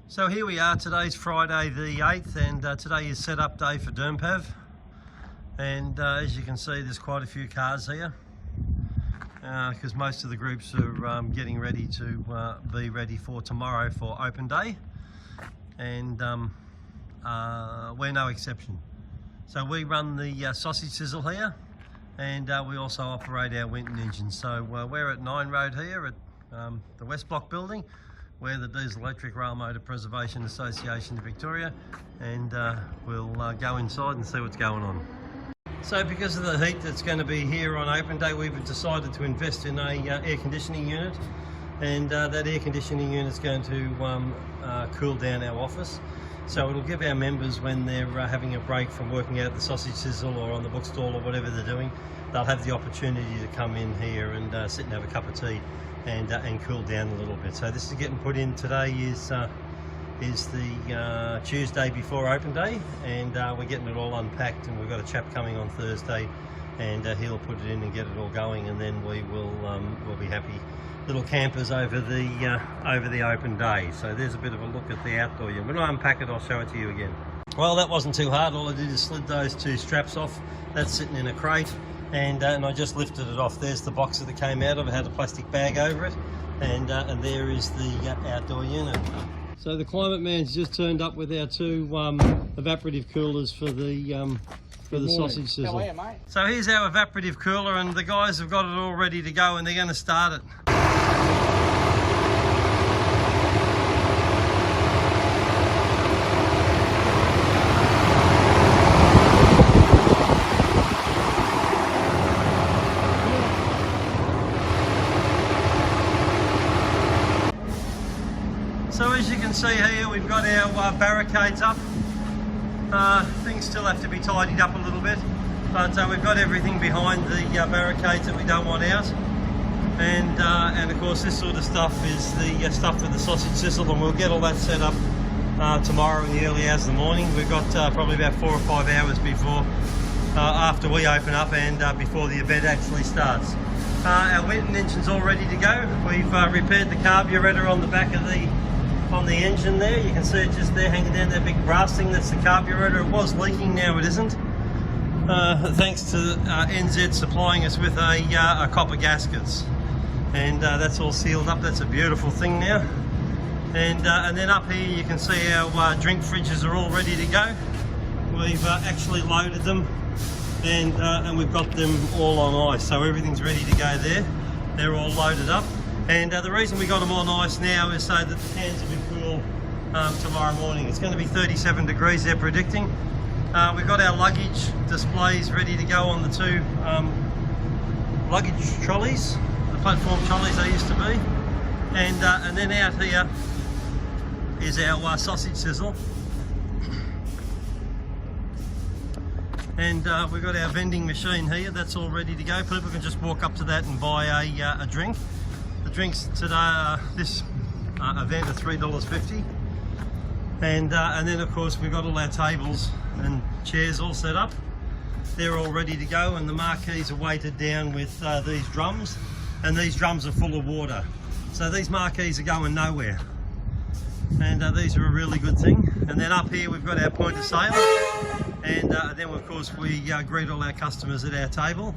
So here we are, today's Friday the 8th, and today is set-up day for DERMPAV. And as you can see, there's quite a few cars here because most of the groups are getting ready to be ready for tomorrow for open day, and we're no exception. So we run the sausage sizzle here, and we also operate our Winton engines. So we're at 9 Road here at the West Block building. We're the Diesel Electric Rail Motor Preservation Association of Victoria, and we'll go inside and see what's going on. So because of the heat that's going to be here on open day, we've decided to invest in a air conditioning unit, and that air conditioning unit is going to cool down our office. So it'll give our members, when they're having a break from working out at the sausage sizzle or on the bookstall or whatever they're doing, they'll have the opportunity to come in here and sit and have a cup of tea and cool down a little bit. So this is getting put in today. Is the Tuesday before open day, and we're getting it all unpacked, and we've got a chap coming on Thursday, and he'll put it in and get it all going, and then we will we'll be happy little campers over the open day. So there's a bit of a look at the outdoor unit. When I unpack it, I'll show it to you again. Well, that wasn't too hard. All I did is slid those two straps off. That's sitting in a crate, and I just lifted it off. There's the box that it came out of. It had a plastic bag over it, and there is the outdoor unit. So the climate man's just turned up with our two evaporative coolers for the sausage sizzle. How are you, mate? So here's our evaporative cooler, and the guys have got it all ready to go, and they're going to start it. So as you can see here, we've got our barricades up. Things still have to be tidied up a little bit, but we've got everything behind the barricades that we don't want out. And of course, this sort of stuff is the stuff for the sausage sizzle, and we'll get all that set up tomorrow in the early hours of the morning. We've got probably about 4 or 5 hours before, after we open up and before the event actually starts. Our Winton engine's all ready to go. We've repaired the carburetor on the back of the engine there. You can see it just there hanging down, that big brass thing. That's the carburetor. It was leaking, now it isn't. Thanks to NZ supplying us with a copper gaskets, and that's all sealed up. That's a beautiful thing now. And then up here you can see our drink fridges are all ready to go. We've actually loaded them, and we've got them all on ice, so everything's ready to go there. They're all loaded up. And the reason we got them on ice now is so that the cans will be cool tomorrow morning. It's going to be 37 degrees, they're predicting. We've got our luggage displays ready to go on the two luggage trolleys, the platform trolleys they used to be. And then out here is our sausage sizzle. And we've got our vending machine here, that's all ready to go. People can just walk up to that and buy a drink. The drinks today, this event, are $3.50, and then of course we've got all our tables and chairs all set up. They're all ready to go, and the marquees are weighted down with these drums, and these drums are full of water. So these marquees are going nowhere, and these are a really good thing. And then up here we've got our point of sale, and then of course we greet all our customers at our table.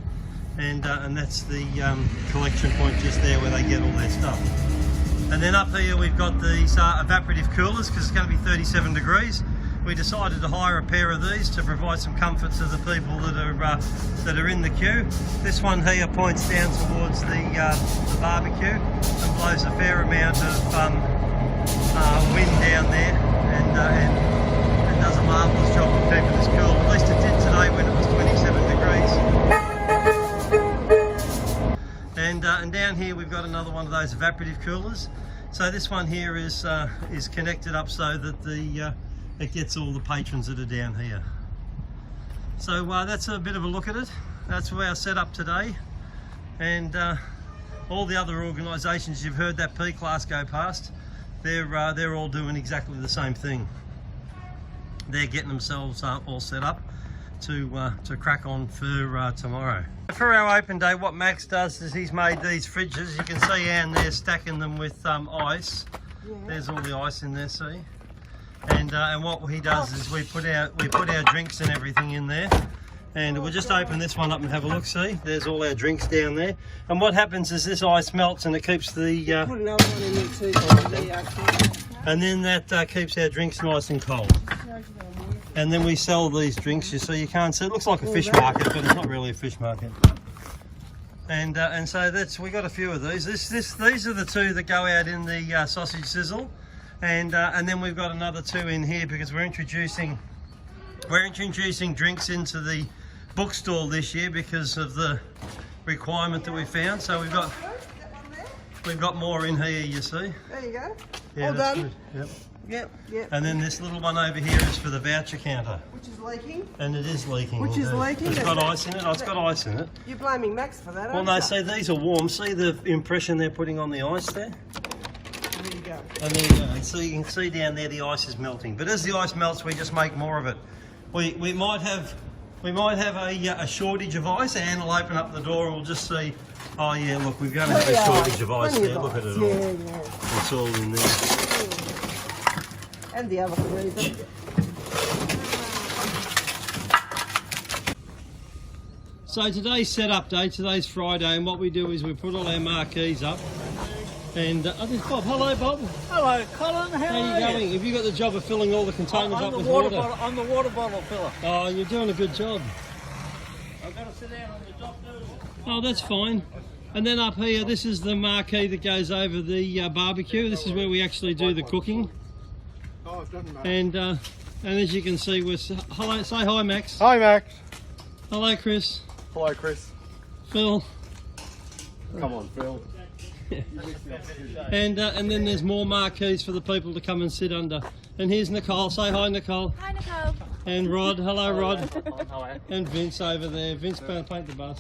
And that's the collection point just there where they get all their stuff. And then up here we've got these evaporative coolers, because it's going to be 37 degrees. We decided to hire a pair of these to provide some comfort to the people that are in the queue. This one here points down towards the barbecue and blows a fair amount of wind down there, and does a marvellous job of keeping us cool. At least it did today when it was 27 degrees. And down here we've got another one of those evaporative coolers. So this one here is connected up so that it gets all the patrons that are down here. So that's a bit of a look at it. That's our setup today, and all the other organisations, you've heard that P class go past. They're all doing exactly the same thing. They're getting themselves all set up to crack on for tomorrow. For our open day, what Max does is he's made these fridges. You can see Anne there stacking them with ice. Yeah. There's all the ice in there, see? And what he does is we put our drinks and everything in there. And we'll just open this one up and have a look. See, there's all our drinks down there. And what happens is this ice melts and it keeps the... Put another one in there too. And then that keeps our drinks nice and cold. And then we sell these drinks, you see, you can't see. It looks like a fish market, but it's not really a fish market. And so we got a few of these. These are the two that go out in the sausage sizzle. And then we've got another two in here because we're introducing drinks into the bookstall this year because of the requirement that we found. So we've got more in here, you see. There you go. Yeah, all that's done. Good. Yep. Yep. And then this little one over here is for the voucher counter. Which is leaking. And it is leaking. Which is leaking. It's got ice in it. Oh, it's got ice in it. You're blaming Max for that, Well, no, see, these are warm. See the impression they're putting on the ice there? There you go. And there you go. And so you can see down there the ice is melting. But as the ice melts, we just make more of it. We might have a shortage of ice. Anne will open up the door and we'll just see. Oh yeah, look, we're going to have a shortage of ice there. Look at it all. Yeah. It's all in there. And the other freezer. So today's setup day. Today's Friday, and what we do is we put all our marquees up. And oh, there's Bob. Hello, Bob. Hello, Colin. How are you going? Have you got the job of filling all the containers up with water? I'm the water bottle filler. Oh, you're doing a good job. I've got to sit down on the dock too. Oh, that's fine. And then up here, this is the marquee that goes over the barbecue. This is where we actually do the cooking. Oh, it doesn't matter. And as you can see, we're hello. Say hi, Max. Hi, Max. Hello, Chris. Hello, Chris. Phil. Come on, Phil. And then there's more marquees for the people to come and sit under. And here's Nicole. Say hi, Nicole. Hi, Nicole. And Rod. Hello, Rod. Hello. And Vince over there. Vince going to paint the bus.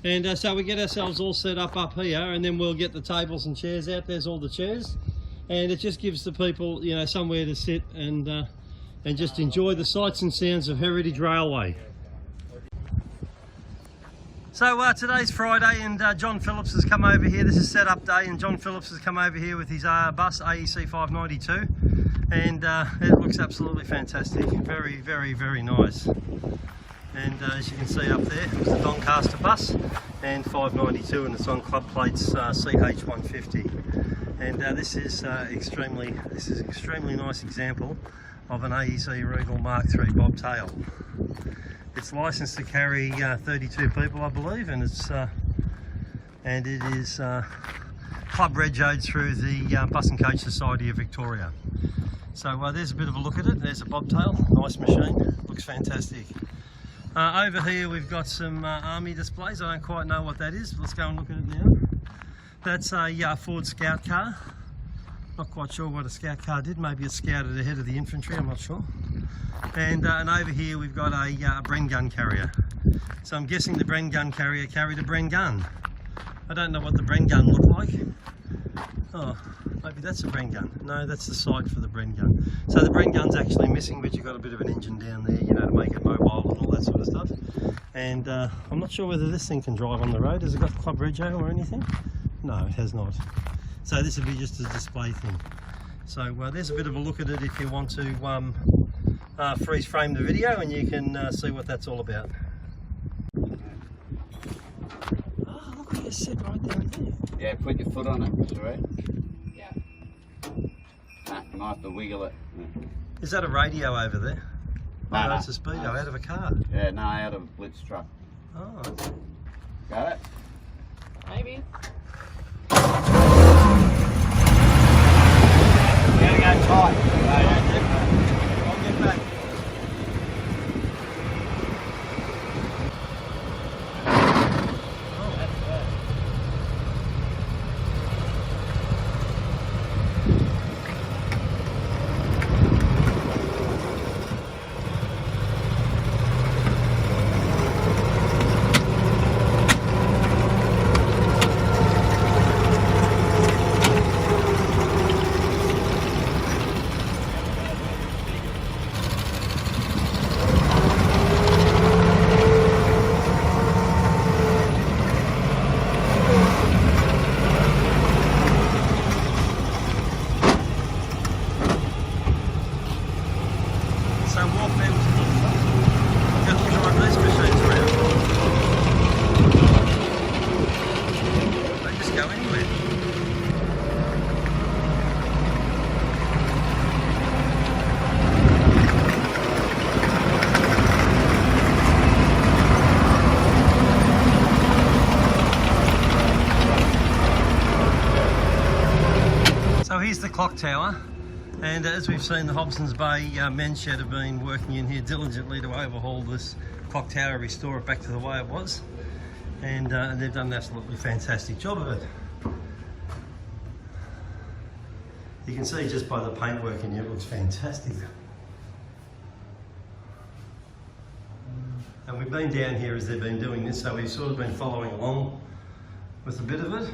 And so we get ourselves all set up here, and then we'll get the tables and chairs out. There's all the chairs, and it just gives the people, you know, somewhere to sit and just enjoy the sights and sounds of Heritage Railway. So today's Friday, and John Phillips has come over here. This is setup day, and John Phillips has come over here with his bus AEC 592, and it looks absolutely fantastic. Very, very, very nice. And as you can see up there, it's the Doncaster bus and 592, and it's on club plates CH150. And this is extremely nice example of an AEC Regal Mark III bobtail. It's licensed to carry 32 people, I believe, and it is club regoed through the Bus and Coach Society of Victoria. So there's a bit of a look at it. There's a bobtail, nice machine, looks fantastic. Over here we've got some army displays. I don't quite know what that is. Let's go and look at it now. That's a Ford Scout car. Not quite sure what a Scout car did. Maybe it scouted ahead of the infantry, I'm not sure. And over here we've got a Bren gun carrier. So I'm guessing the Bren gun carrier carried a Bren gun. I don't know what the Bren gun looked like. Oh, maybe that's a Bren gun. No, that's the sight for the Bren gun. So the Bren gun's actually missing, but you've got a bit of an engine down there, you know, to make it mobile and all that sort of stuff. And I'm not sure whether this thing can drive on the road. Has it got club rego or anything? No, it has not. So this would be just a display thing. So there's a bit of a look at it if you want to freeze frame the video, and you can see what that's all about. Oh, look at you sit right down there. Yeah, put your foot on it, right? Yeah. You might have to wiggle it. Is that a radio over there? No, Oh, no. it's a speedo out of a car. Yeah, no, out of a blitz truck. Oh. Got it? Maybe. You gotta go tight. I'll get back. wharfmen just drive these machines around. They just go anywhere. So here's the clock tower, and as we've seen, the Hobson's Bay men's shed have been working in here diligently to overhaul this clock tower, restore it back to the way it was, and they've done an absolutely fantastic job of it. You can see just by the paintwork in here, it looks fantastic. And we've been down here as they've been doing this, so we've sort of been following along with a bit of it.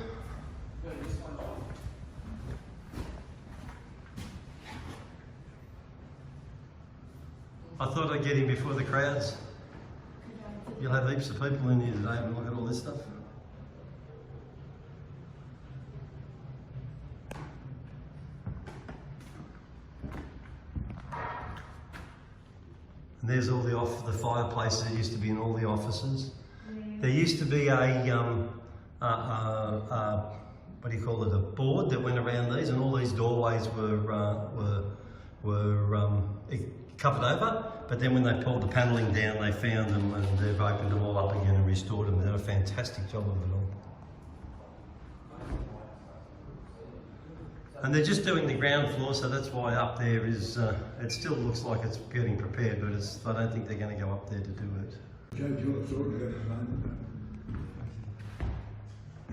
I thought I'd get in before the crowds. You'll have heaps of people in here today and look at all this stuff. And there's all the fireplaces that used to be in all the offices. There used to be a what do you call it? A board that went around these, and all these doorways were covered over. But then when they pulled the panelling down, they found them and they've opened them all up again and restored them. They've done a fantastic job of it all. And they're just doing the ground floor, so that's why up there is, it still looks like it's getting prepared, but I don't think they're going to go up there to do it.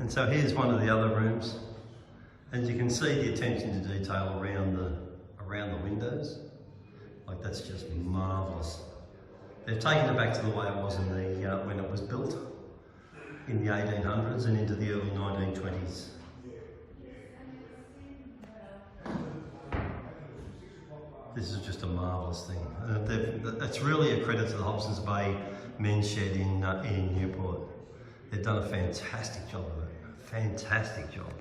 And so here's one of the other rooms. And you can see the attention to detail around the windows. Like, that's just marvellous. They've taken it back to the way it was in the when it was built in the 1800s and into the early 1920s. This is just a marvellous thing. It's really a credit to the Hobson's Bay men's shed in Newport. They've done a fantastic job of it. Fantastic job of it.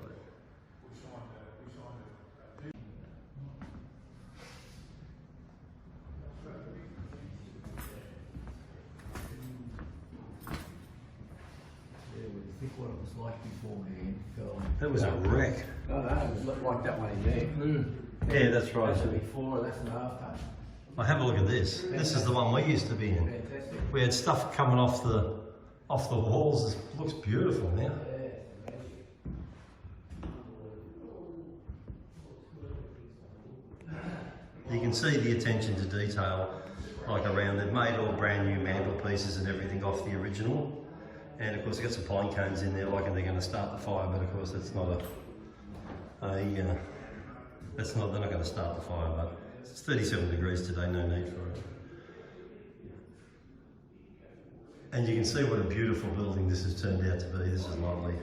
What it was like beforehand. That was a wreck. No, it was like that one in there. Yeah, that's right. That's a before, that's an after. Well, have a look at this. This is the one we used to be in. Fantastic. We had stuff coming off the walls. It looks beautiful now. You can see the attention to detail, like around. They've made all brand new mantelpieces and everything off the original. And of course, they've got some pine cones in there, like, and they're going to start the fire. But of course, that's not they're not going to start the fire. But it's 37 degrees today, no need for it. And you can see what a beautiful building this has turned out to be. This is lovely.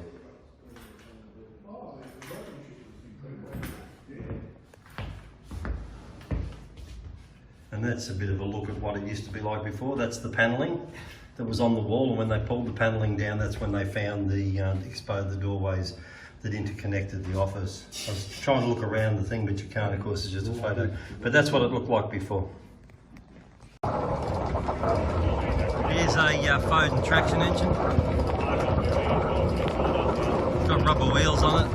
And that's a bit of a look at what it used to be like before. That's the panelling that was on the wall, and when they pulled the panelling down, that's when they found exposed the doorways that interconnected the office. I was trying to look around the thing, but you can't, of course, it's just a photo. But that's what it looked like before. Here's a Foden traction engine. It's got rubber wheels on it.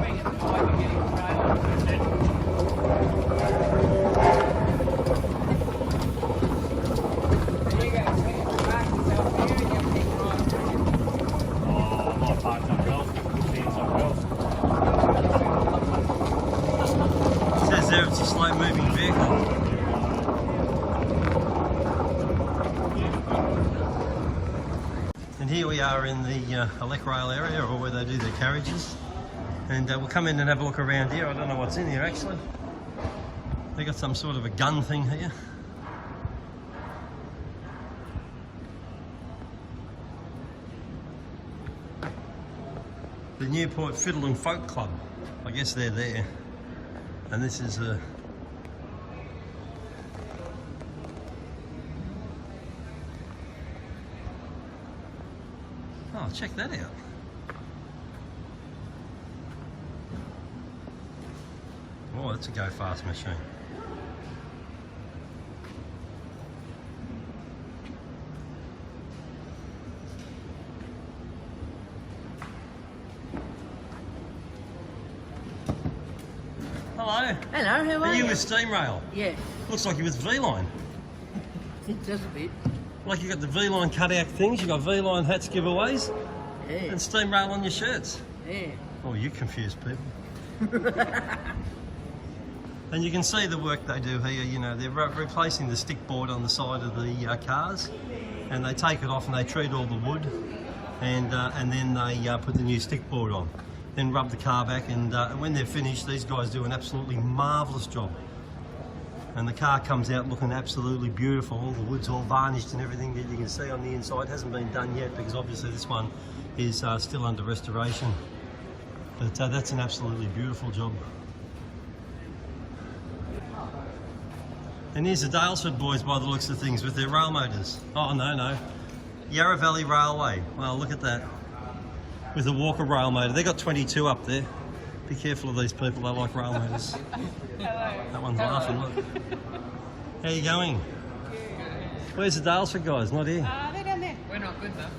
It's a slow moving vehicle. And here we are in the elect rail area, or where they do their carriages. And we'll come in and have a look around here. I don't know what's in here actually. They got some sort of a gun thing here. The Newport Fiddle and Folk Club. I guess they're there. And this is a... Oh, check that out. Oh, that's a go-fast machine. Hello. Hello, how Are are you you? with Steamrail? Yeah, Looks like you're with V-Line. it does a bit. Like you got the V-Line cutout things, you got V-Line hats giveaways, Yeah, and Steamrail on your shirts. yeah. Oh, you confuse people. And you can see the work they do here. You know, they're replacing the stick board on the side of the cars, and they take it off and they treat all the wood, and then they put the new stick board on, then rub the car back, and when they're finished, these guys do an absolutely marvellous job. And the car comes out looking absolutely beautiful. All the wood's all varnished and everything that you can see on the inside hasn't been done yet because obviously this one is still under restoration. But that's an absolutely beautiful job. And here's the Dalesford boys by the looks of things with their rail motors. Oh no, Yarra Valley Railway. Well, look at that. With a Walker rail motor. They got 22 up there. Be careful of these people, they like rail motors. That one's laughing, look. How you going? Where's the Dalesford guys? Not here. They're down there. We're not good enough.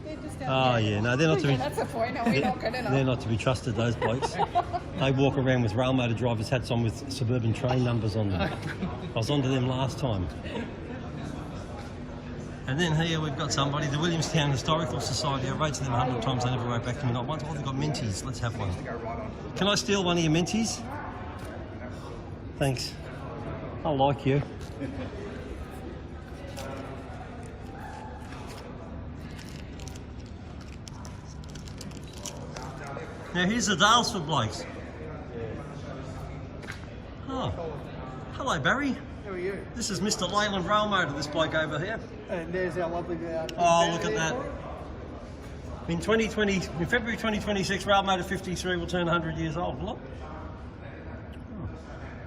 They're just down Oh there. yeah, no, they're not to be. That's the point. No, we're not good enough. They're not to be trusted, those blokes. They walk around with rail motor drivers' hats on with suburban train numbers on them. I was onto them last time. And then here we've got somebody, the Williamstown Historical Society. I wrote to them 100 times, they never wrote back to me not once. Oh, they've got Menties, let's have one. Can I steal one of your Menties? Thanks. I like you. Now here's the Dalesford blokes. Oh, hello Barry. How are you? This is Mr. Leyland Rail Motor, this bloke over here. And there's our lovely Oh, look at that. In February 2026, Rail Motor 53 will turn 100 years old. Look.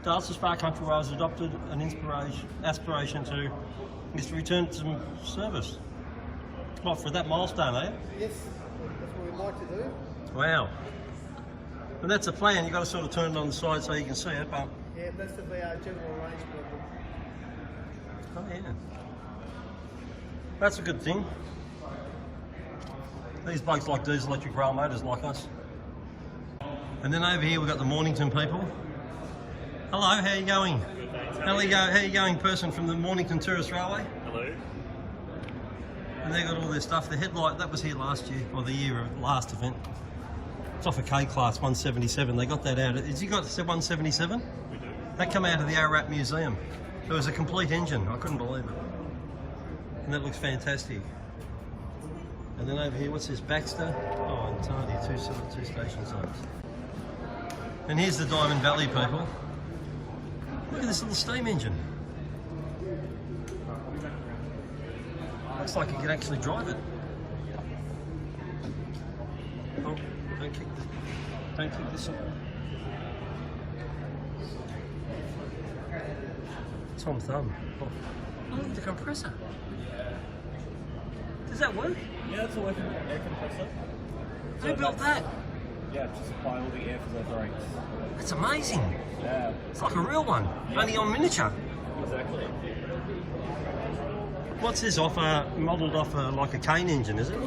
Dalesford Spa Country Rail has adopted an aspiration to return to some service. What, for that milestone, eh? Yes, that's what we'd like to do. Wow. And that's a plan, you've got to sort of turn it on the side so you can see it, but... Yeah, that's the general arrangement. Oh yeah. That's a good thing. These blokes like diesel electric rail motors like us. And then over here we've got the Mornington people. Hello, how are you going? How are you going, person from the Mornington Tourist Railway? Hello. And they got all their stuff. The headlight, that was here last year, or the year of last event. It's off a K-Class 177. They got that out. Has you got 177? We do. That come out of the Ararat Museum. It was a complete engine. I couldn't believe it. And that looks fantastic. And then over here, what's this, Baxter? Oh, and Tardy, two station signs. And here's the Diamond Valley people. Look at this little steam engine. Looks like you can actually drive it. Oh, don't kick this up. Tom Thumb. Oh, look at the compressor. Does that work? Yeah, it's a working air compressor. Who built that? Yeah, to supply all the air for the brakes. That's amazing. Yeah, It's like a real one, only on miniature. exactly. What's this modelled off like a cane engine, is it?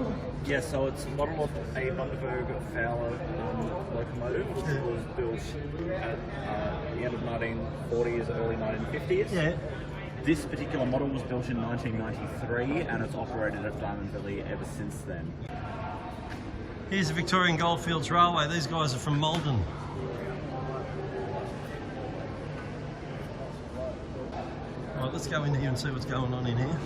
Yeah, so it's modelled off a Bundaberg Fowler locomotive, which was built at the end of 1940s, early 1950s. Yeah. This particular model was built in 1993 and it's operated at Diamond Valley ever since then. Here's the Victorian Goldfields Railway. These guys are from Malden. Right, let's go in here and see what's going on in here.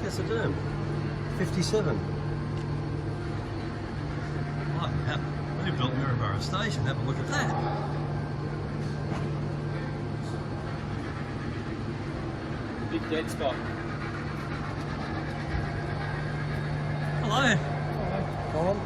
That's a DERM. 57. Wow, they built Maryborough Station. Have a look at that. Big dead spot. Hello. Colin?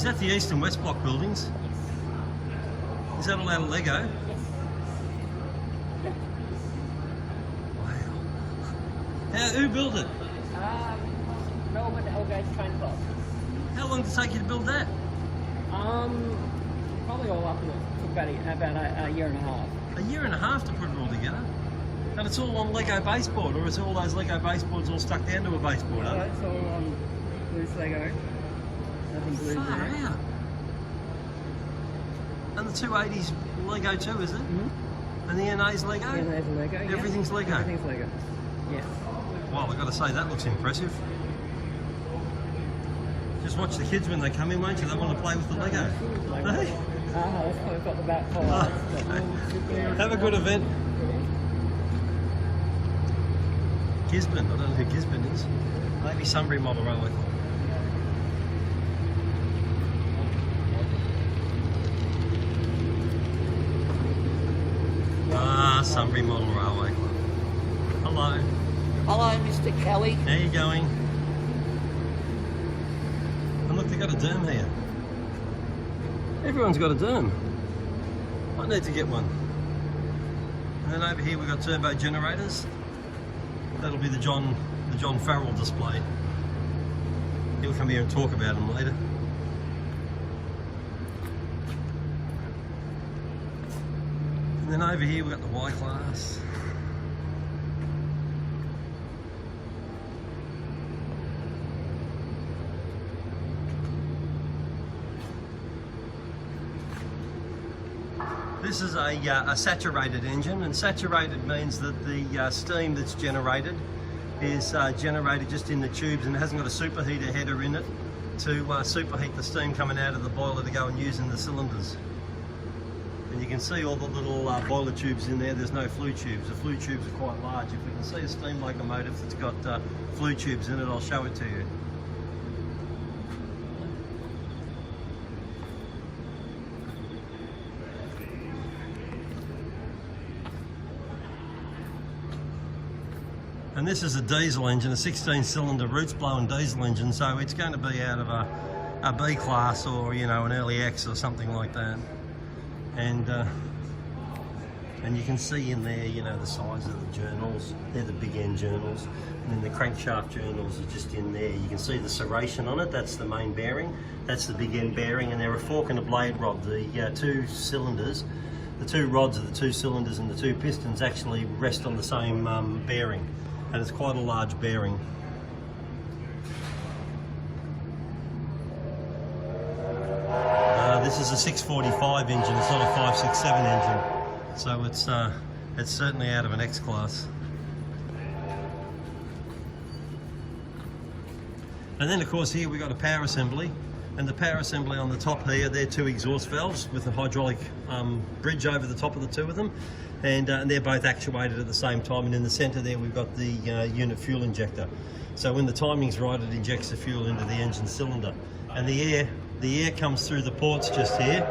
Is that the East and West Block buildings? Is that all out of Lego? Wow. Who built it? Melbourne Elgate Train Club. How long did it take you to build that? Probably all up in it. Took about a year and a half. A year and a half to put it all together. And it's all on Lego baseboard, or is all those Lego baseboards all stuck down to a baseboard? No, it's all on loose Lego. Nothing glued Far there. out. And the 280's Lego too, is it? Mm-hmm. And the NA's Lego? Yeah, there's a Lego. Yeah. Everything's Lego? Everything's Lego. Yeah. Well, I've got to say, that looks impressive. Just watch the kids when they come in, won't you? They want to play with the Lego. Hey? That's why we've got the back four. Have a good event. Gisborne, I don't know who Gisborne is. Maybe Sunbury Model Railway Club. Sunbury Model Railway Club. Hello. Hello, Mr. Kelly. How you going? And look, they've got a DERM here. Everyone's got a DERM. I need to get one. And then over here we've got turbo generators. That'll be the John Farrell display. He'll come here and talk about them later. And then over here we've got the Y class. This is a saturated engine, and saturated means that the steam that's generated is generated just in the tubes and it hasn't got a superheater header in it to superheat the steam coming out of the boiler to go and use in the cylinders. And you can see all the little boiler tubes in there. There's no flue tubes. The flue tubes are quite large. If we can see a steam locomotive that's got flue tubes in it, I'll show it to you. And this is a diesel engine, a 16-cylinder roots blown diesel engine, so it's going to be out of a B class or, you know, an early X or something like that. And you can see in there, you know, the size of the journals. They're the big end journals, and then the crankshaft journals are just in there. You can see the serration on it. That's the main bearing. That's the big end bearing, and they're a fork and a blade rod. The two cylinders, the two rods of the two cylinders and the two pistons actually rest on the same bearing. And it's quite a large bearing. This is a 645 engine, it's not a 567 engine. So it's certainly out of an X class. And then of course here we've got a power assembly. And the power assembly on the top here, they're two exhaust valves with a hydraulic bridge over the top of the two of them. And they're both actuated at the same time, and in the centre there we've got the unit fuel injector. So when the timing's right, it injects the fuel into the engine cylinder. And the air comes through the ports just here.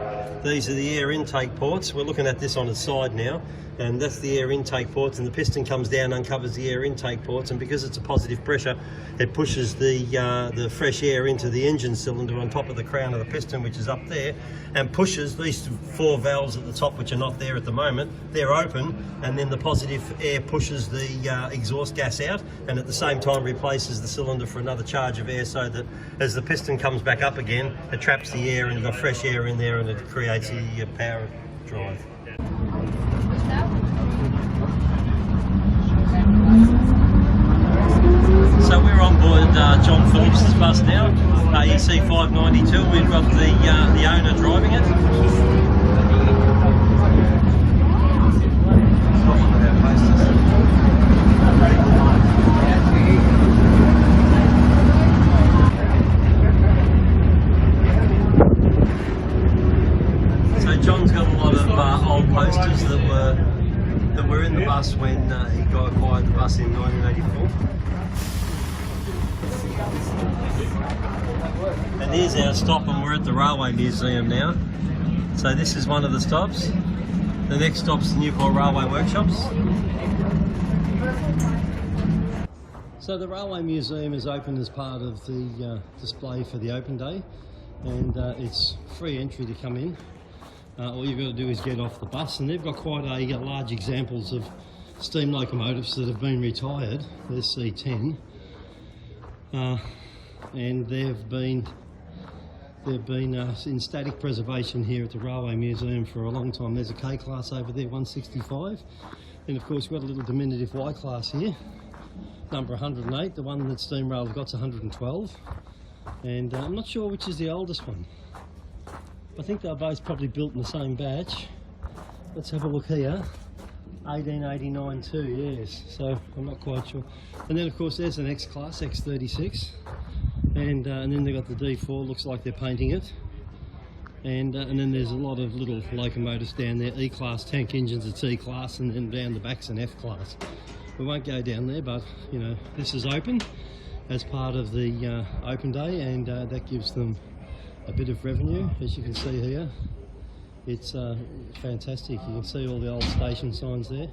These are the air intake ports. We're looking at this on its side now, and that's the air intake ports, and the piston comes down, uncovers the air intake ports, and because it's a positive pressure, it pushes the fresh air into the engine cylinder on top of the crown of the piston, which is up there, and pushes these four valves at the top, which are not there at the moment. They're open, and then the positive air pushes the exhaust gas out, and at the same time replaces the cylinder for another charge of air, so that as the piston comes back up again, it traps the air and you've got fresh air in there, and it creates the power drive. So we're on board John Phillips' bus now, EC 592. We've got the owner driving it. So John's got a lot of old posters that were in the bus when he acquired the bus in 1984. And here's our stop, and we're at the Railway Museum now. So this is one of the stops. The next stop's the Newport Railway Workshops. So the Railway Museum is open as part of the display for the open day. and it's free entry to come in. All you've got to do is get off the bus, and they've got quite a large examples of steam locomotives that have been retired. There's C10, and they've been in static preservation here at the Railway Museum for a long time. There's a K class over there, 165, and of course we've got a little diminutive Y class here, number 108. The one that Steamrail have got's 112, and I'm not sure which is the oldest one. I think they're both probably built in the same batch. Let's have a look here. 1889 too, yes, so I'm not quite sure. And then of course there's an X class, X36, and then they've got the D4, looks like they're painting it. And then there's a lot of little locomotives down there. E class tank engines, a T class, and then down the back's an F class. We won't go down there, but you know, this is open as part of the open day, and that gives them a bit of revenue, as you can see here. It's fantastic. You can see all the old station signs there,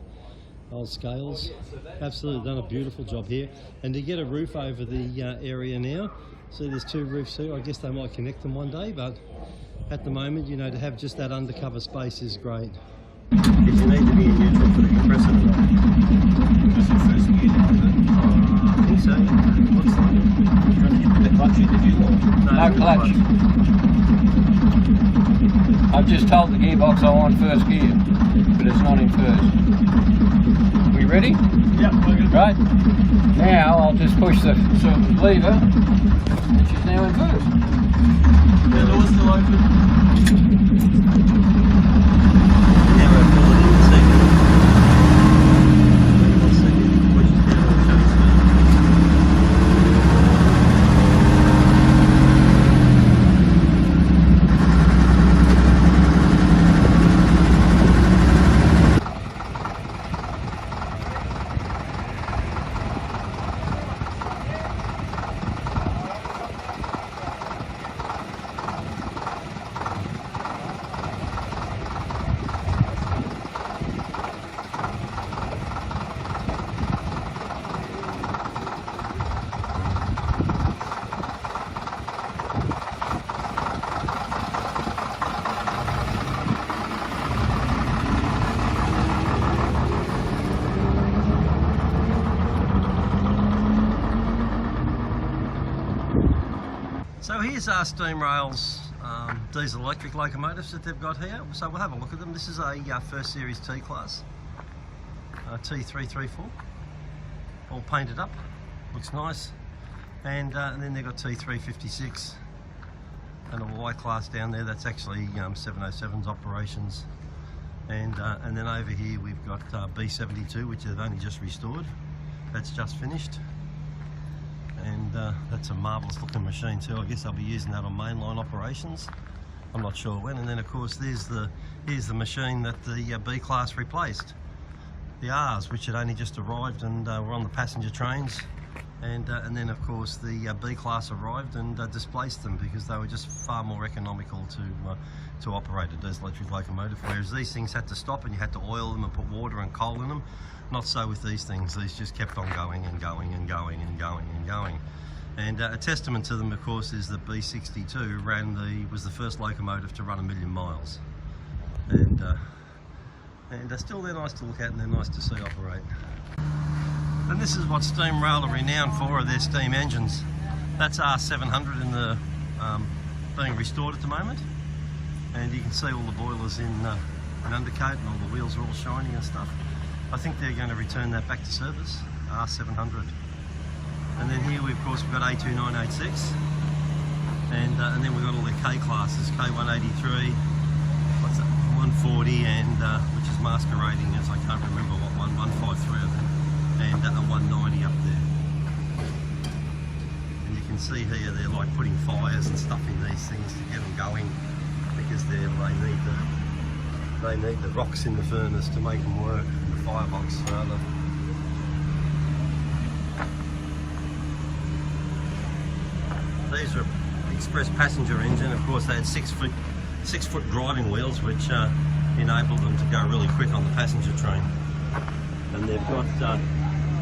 old scales. Absolutely done a beautiful job here. And to get a roof over the area now, see there's two roofs here. I guess they might connect them one day, but at the moment, you know, to have just that undercover space is great. If you need to be in neutral for the compressor, just the first gear down, I think so. Looks like it. Did you put the clutch in, did you? No clutch. I've just told the gearbox I want first gear, but it's not in first. We ready? Yep, we're good. Right. Now I'll just push the lever, and she's now in first. The door's still open. Now we're pulling in the second. One second, push it down and turn it. So here's our Steamrail's diesel electric locomotives that they've got here. So we'll have a look at them. This is a first series T class, T334, all painted up, looks nice. And then they've got T356 and a Y class down there. That's actually 707's operations. And then over here we've got B72, which they've only just restored. That's just finished. And that's a marvellous looking machine too. I guess I'll be using that on mainline operations. I'm not sure when. And then of course here's the machine that the B class replaced, the R's, which had only just arrived and were on the passenger trains. And then of course the B class arrived and displaced them because they were just far more economical to operate a diesel electric locomotive. Whereas these things had to stop and you had to oil them and put water and coal in them. Not so with these things. These just kept on going and going and going and going and going. And a testament to them, of course, is that B62 was the first locomotive to run 1 million miles. And still they're nice to look at and they're nice to see operate. And this is what Steamrail are renowned for, are their steam engines. That's R700 in the being restored at the moment. And you can see all the boilers in undercoat and all the wheels are all shiny and stuff. I think they're going to return that back to service, R700. And then here, of course, we've got A2986. And then we've got all the K classes, K183, what's that, 140, and which is masquerading as, I can't remember what one, 153 I think, and a 190 up there. And you can see here, they're like putting fires and stuff in these things to get them going, because they need the rocks in the furnace to make them work. Firebox rather. These are express passenger engine. Of course, they had 6 foot driving wheels, which enabled them to go really quick on the passenger train. And they've got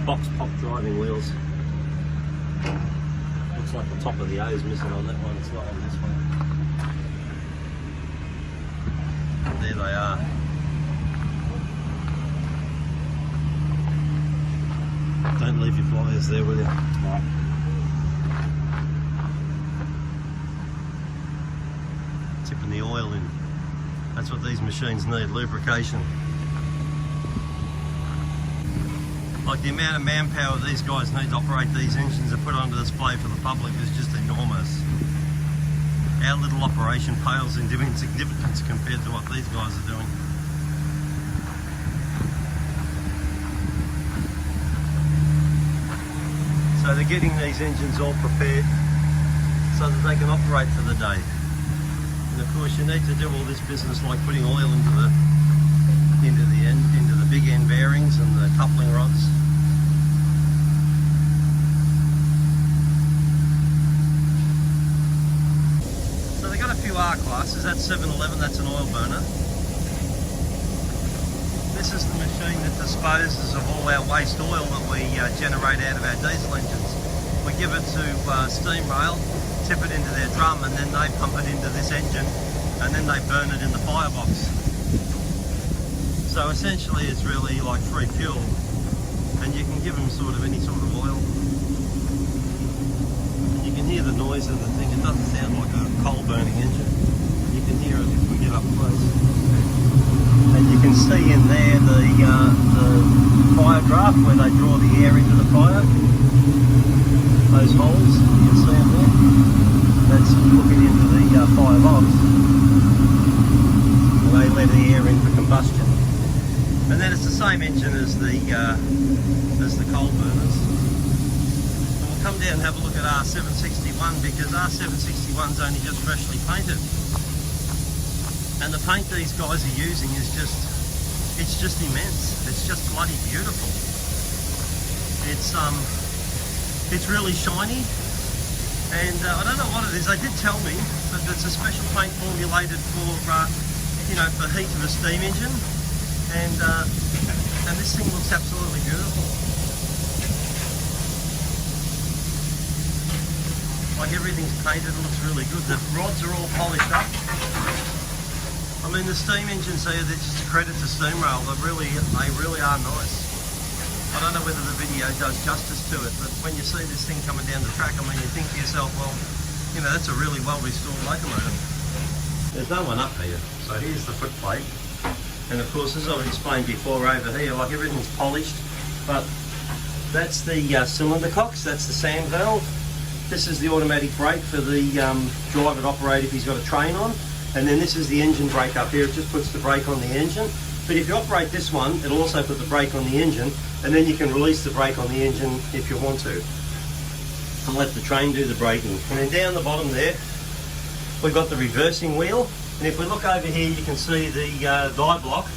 box pop driving wheels. Looks like the top of the O is missing on that one. It's not on this one. there they are. Don't leave your pliers there, will you? Right. Tipping the oil in. That's what these machines need, lubrication. Like the amount of manpower these guys need to operate these engines and put onto display for the public is just enormous. Our little operation pales into insignificance compared to what these guys are doing. So they're getting these engines all prepared so that they can operate for the day. And of course you need to do all this business like putting oil into the big end bearings and the coupling rods. So they got a few R classes. That's 711, that's an oil burner. This is the machine that disposes of all our waste oil that we generate out of our diesel engines. We give it to Steamrail, tip it into their drum, and then they pump it into this engine, and then they burn it in the firebox. So essentially it's really like free fuel, and you can give them sort of any sort of oil. And you can hear the noise of the thing. It doesn't sound like a coal burning engine. You can hear it if we get up close. And you can see in there the fire draft where they draw the air into the fire. Those holes, you can see them there. That's looking into the firebox. They let the air in for combustion. And then it's the same engine as the coal burners. And we'll come down and have a look at R761 because R761's only just freshly painted. And the paint these guys are using is it's just immense. It's just bloody beautiful. It's really shiny, and I don't know what it is. They did tell me that it's a special paint formulated for for heat of a steam engine, and this thing looks absolutely beautiful. Like everything's painted, it looks really good. The rods are all polished up. I mean, the steam engines here, they're just a credit to Steamrail. They really are nice. I don't know whether the video does justice to it, but when you see this thing coming down the track, I mean, you think to yourself, well, that's a really well-restored locomotive. There's no one up here, so here's the foot plate. And of course, as I've explained before over here, like everything's polished, but that's the cylinder cocks, that's the sand valve. This is the automatic brake for the driver to operate if he's got a train on. And then this is the engine brake up here. It just puts the brake on the engine. But if you operate this one, it'll also put the brake on the engine, and then you can release the brake on the engine if you want to, and let the train do the braking. And then down the bottom there, we've got the reversing wheel. And if we look over here, you can see the die block.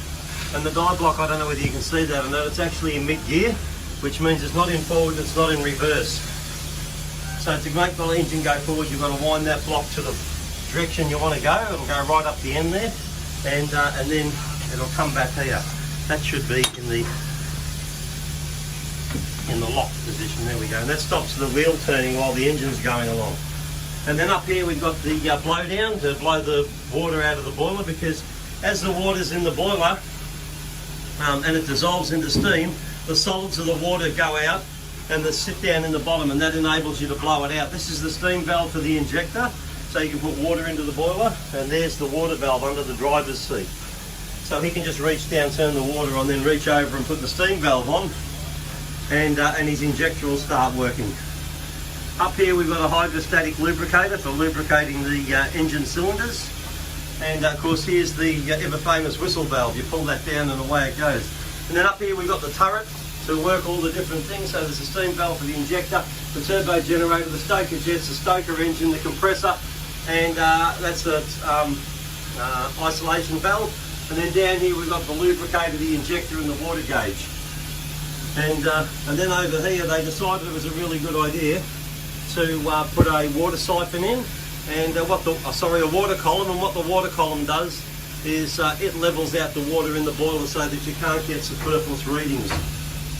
And the die block, I don't know whether you can see that or not, it's actually in mid-gear, which means it's not in forward, it's not in reverse. So to make the engine go forward, you've got to wind that block to the direction you want to go. It'll go right up the end there, and then it'll come back here. That should be in the lock position. There we go. And that stops the wheel turning while the engine's going along. And then up here we've got the blow down to blow the water out of the boiler, because as the water's in the boiler and it dissolves into steam, the solids of the water go out and they sit down in the bottom, and that enables you to blow it out. This is the steam valve for the injector, so you can put water into the boiler, and there's the water valve under the driver's seat. So he can just reach down, turn the water on, then reach over and put the steam valve on, and his injector will start working. Up here we've got a hydrostatic lubricator for lubricating the engine cylinders, and of course here's the ever famous whistle valve. You pull that down and away it goes. And then up here we've got the turret to work all the different things. So there's a steam valve for the injector, the turbo generator, the stoker jets, the stoker engine, the compressor, and that's the isolation valve. And then down here we've got the lubricator, the injector, and the water gauge. And then over here they decided it was a really good idea to put a water siphon in, and a water column. And what the water column does is it levels out the water in the boiler so that you can't get superfluous readings.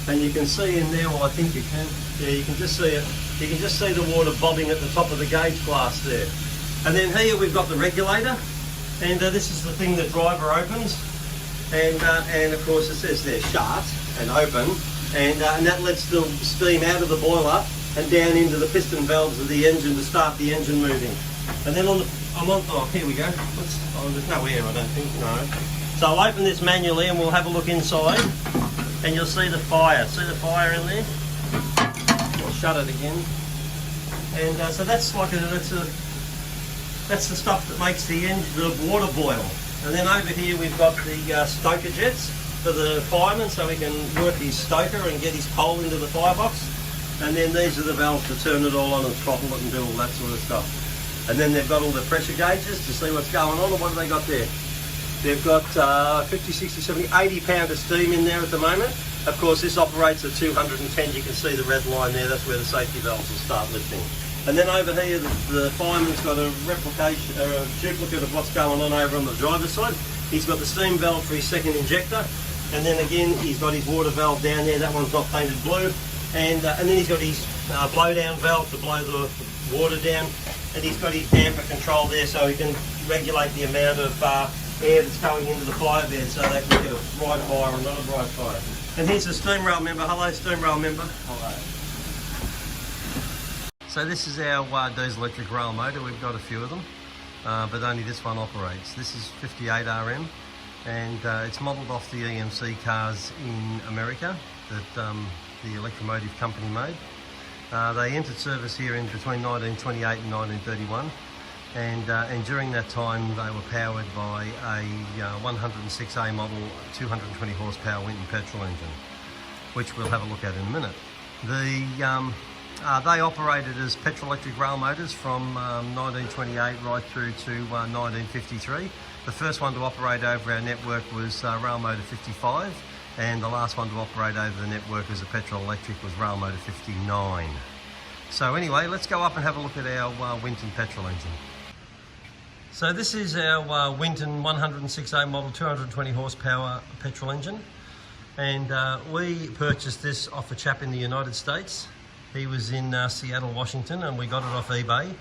And you can see in there, well, I think you can. Yeah, you can just see it. You can just see the water bobbing at the top of the gauge glass there. And then here we've got the regulator. And this is the thing the driver opens, and of course it says there shut and open, and that lets the steam out of the boiler and down into the piston valves of the engine to start the engine moving. And then oh, here we go. There's no air, I don't think, no. So I'll open this manually and we'll have a look inside, and you'll see the fire. See the fire in there? I'll shut it again. And so that's the stuff that makes the water boil. And then over here we've got the stoker jets for the fireman, so he can work his stoker and get his coal into the firebox. And then these are the valves to turn it all on and throttle it and do all that sort of stuff. And then they've got all the pressure gauges to see what's going on. And what have they got there? They've got 50, 60, 70, 80 pound of steam in there at the moment. Of course, this operates at 210. You can see the red line there. That's where the safety valves will start lifting. And then over here, the fireman's got a replication, or a duplicate of what's going on over on the driver's side. He's got the steam valve for his second injector. And then again, he's got his water valve down there. That one's not painted blue. And then he's got his blow down valve to blow the water down. And he's got his damper control there, so he can regulate the amount of air that's going into the fire bed, so they can get a bright fire or not a bright fire. And here's the Steamrail member. Hello, Steamrail member. Hello. So this is our diesel electric rail motor. We've got a few of them, but only this one operates. This is 58 RM, and it's modelled off the EMC cars in America that the Electromotive company made. They entered service here in between 1928 and 1931, and during that time they were powered by a 106A model 220 horsepower Winton petrol engine, which we'll have a look at in a minute. They operated as petrol electric rail motors from 1928 right through to 1953. The first one to operate over our network was rail motor 55, and the last one to operate over the network as a petrol electric was rail motor 59. So anyway, let's go up and have a look at our Winton petrol engine. So this is our Winton 106A model 220 horsepower petrol engine, and we purchased this off a chap in the United States. He was in Seattle, Washington, and we got it off eBay.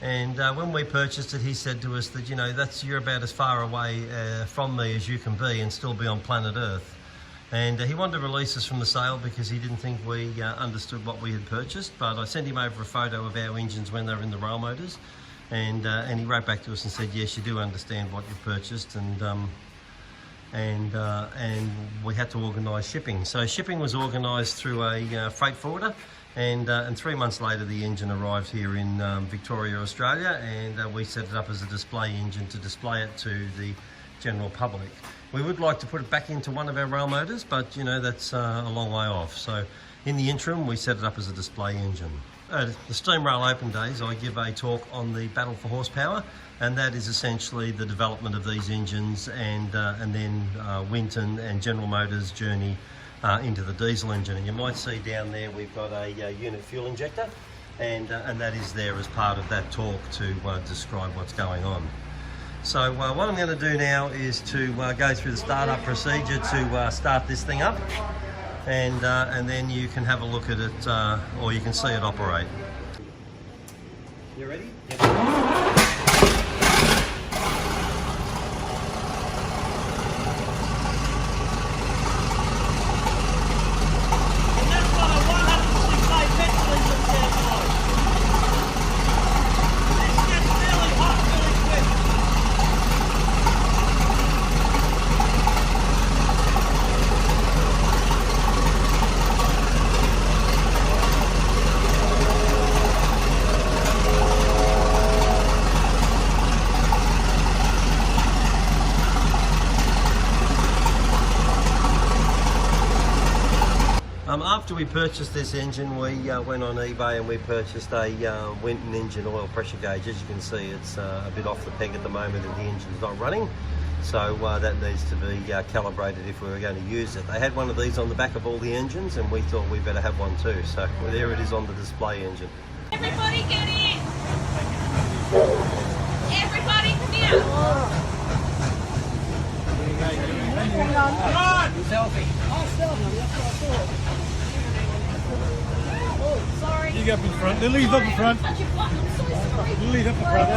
And when we purchased it, he said to us that, you know, you're about as far away from me as you can be and still be on planet Earth. And he wanted to release us from the sale because he didn't think we understood what we had purchased. But I sent him over a photo of our engines when they were in the rail motors, and he wrote back to us and said, yes, you do understand what you've purchased, and we had to organise shipping. So shipping was organised through a freight forwarder. And 3 months later the engine arrived here in Victoria, Australia, and we set it up as a display engine to display it to the general public. We would like to put it back into one of our rail motors, but you know, that's a long way off. So in the interim we set it up as a display engine. At the Steamrail Open days I give a talk on the battle for horsepower, and that is essentially the development of these engines and then Winton and General Motors' journey into the diesel engine. And you might see down there we've got a unit fuel injector, and that is there as part of that talk to describe what's going on. So what I'm going to do now is to go through the startup procedure to start this thing up, and then you can have a look at it, or you can see it operate. You ready? Yep. After we purchased this engine, we went on eBay and we purchased a Winton engine oil pressure gauge. As you can see, it's a bit off the peg at the moment and the engine's not running, so that needs to be calibrated if we were going to use it. They had one of these on the back of all the engines, and we thought we better have one too, so there it is on the display engine. Everybody get in! Everybody come in! Come on! Selfie. Sorry. You get up in front. Lily's up in front. Such a button. I'm so sorry. Lily's up in front.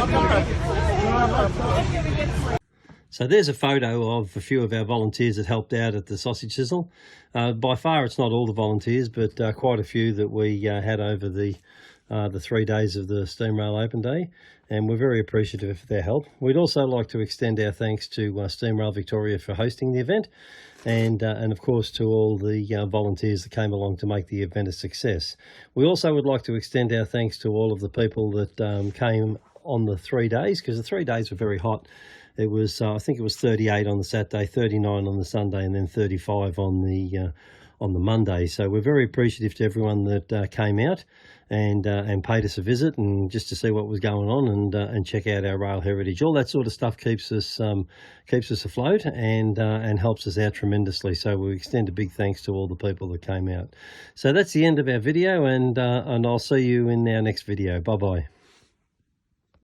So there's a photo of a few of our volunteers that helped out at the sausage sizzle. By far it's not all the volunteers, but quite a few that we had over the 3 days of the Steamrail Open Day, and we're very appreciative of their help. We'd also like to extend our thanks to Steamrail Victoria for hosting the event, and of course to all the volunteers that came along to make the event a success. We also would like to extend our thanks to all of the people that came on the 3 days, because the 3 days were very hot. It was, I think it was 38 on the Saturday, 39 on the Sunday, and then 35 on the Monday. So we're very appreciative to everyone that came out and paid us a visit, and just to see what was going on and check out our rail heritage. All that sort of stuff keeps us afloat and helps us out tremendously. So we extend a big thanks to all the people that came out. So that's the end of our video, and I'll see you in our next video. Bye bye.